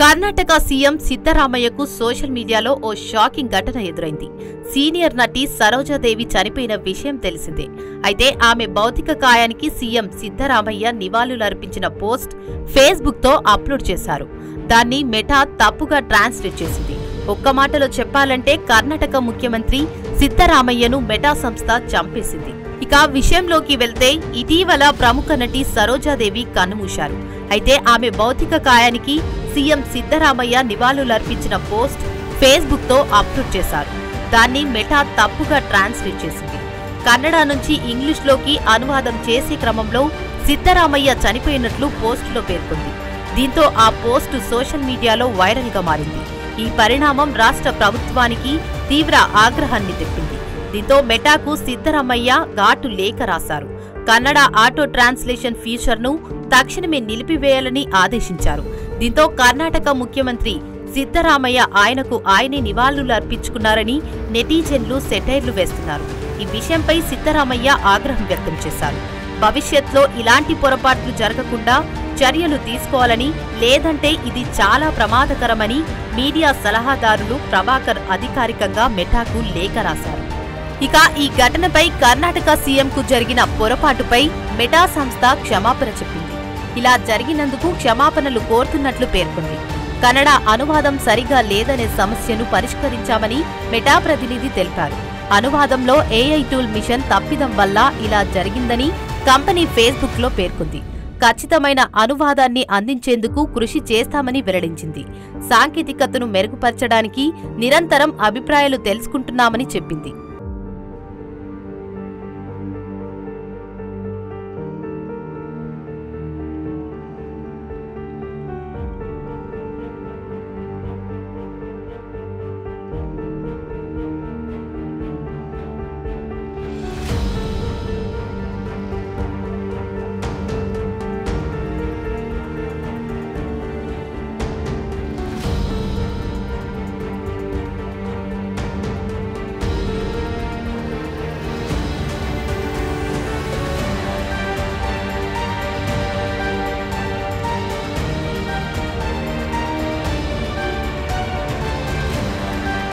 Karnataka CM సిద్ధరామయ్యకు social మీడియాలో ఓ shocking ఘటన ఎదురైంది. సీనియర్ నటి సరోజాదేవి చనిపోయిన విషయం తెలిసిందే. అయితే ఆమె భౌతిక కాయానికి సీఎం సిద్ధరామయ్య నివాళులర్పించిన పోస్ట్ ఫేస్బుక్తో అప్లోడ్ చేశారు. దాన్ని మెటా తప్పుగా ట్రాన్స్లేట్ చేసింది. ఒక్క మాటలో చెప్పాలంటే కర్ణాటక ముఖ్యమంత్రి సిద్ధరామయ్యను మెటా సంస్థ చంపేసింది. ఇక విషయంలోకి వెళ్తే ఇటీవల ప్రముఖ నటి సరోజాదేవి కన్నుమూశారు. అయితే ఆమె భౌతిక కాయానికి సీఎం సిద్ధరామయ్య నివాళులర్పించిన పోస్ట్ ఫేస్బుక్తో అప్లోడ్ చేశారు. దాన్ని మెటా తప్పుగా ట్రాన్స్లేట్ చేసింది. కన్నడ నుంచి ఇంగ్లీష్లోకి అనువాదం చేసే క్రమంలో సిద్ధరామయ్య చనిపోయినట్లు పోస్టులో పేర్కొంది. దీంతో ఆ పోస్టు సోషల్ మీడియాలో వైరల్గా మారింది. ఈ పరిణామం రాష్ట్ర ప్రభుత్వానికి తీవ్ర ఆగ్రహాన్ని తెప్పింది. దీంతో మెటాకు సిద్ధరామయ్య ఘాటు లేఖ రాశారు. కన్నడ ఆటో ట్రాన్స్లేషన్ ఫీచర్ను తక్షణమే నిలిపివేయాలని ఆదేశించారు. దీంతో కర్ణాటక ముఖ్యమంత్రి సిద్ధరామయ్య ఆయనకు ఆయనే నివాళులర్పించుకున్నారని నెటిజన్లు సెటైర్లు వేస్తున్నారు. ఈ విషయంపై సిద్ధరామయ్య ఆగ్రహం వ్యక్తం చేశారు. భవిష్యత్లో ఇలాంటి పొరపాట్లు జరగకుండా చర్యలు తీసుకోవాలని, లేదంటే ఇది చాలా ప్రమాదకరమని మీడియా సలహాదారులు ప్రభాకర్ అధికారికంగా మెటాకు లేఖ రాశారు. ఇక ఈ ఘటనపై కర్ణాటక సీఎంకు జరిగిన పొరపాటుపై మెటా సంస్థ క్షమాపణ చెప్పింది. ఇలా జరిగినందుకు క్షమాపణలు కోరుతున్నట్లు పేర్కొంది. కన్నడ అనువాదం సరిగా లేదనే సమస్యను పరిష్కరించామని మెటా ప్రతినిధి తెలిపారు. అనువాదంలో ఏఐ టూల్ మిషన్ తప్పిదం వల్ల ఇలా జరిగిందని కంపెనీ ఫేస్బుక్లో పేర్కొంది. ఖచ్చితమైన అనువాదాన్ని అందించేందుకు కృషి చేస్తామని వెల్లడించింది. సాంకేతికతను మెరుగుపరచడానికి నిరంతరం అభిప్రాయాలు తెలుసుకుంటున్నామని చెప్పింది.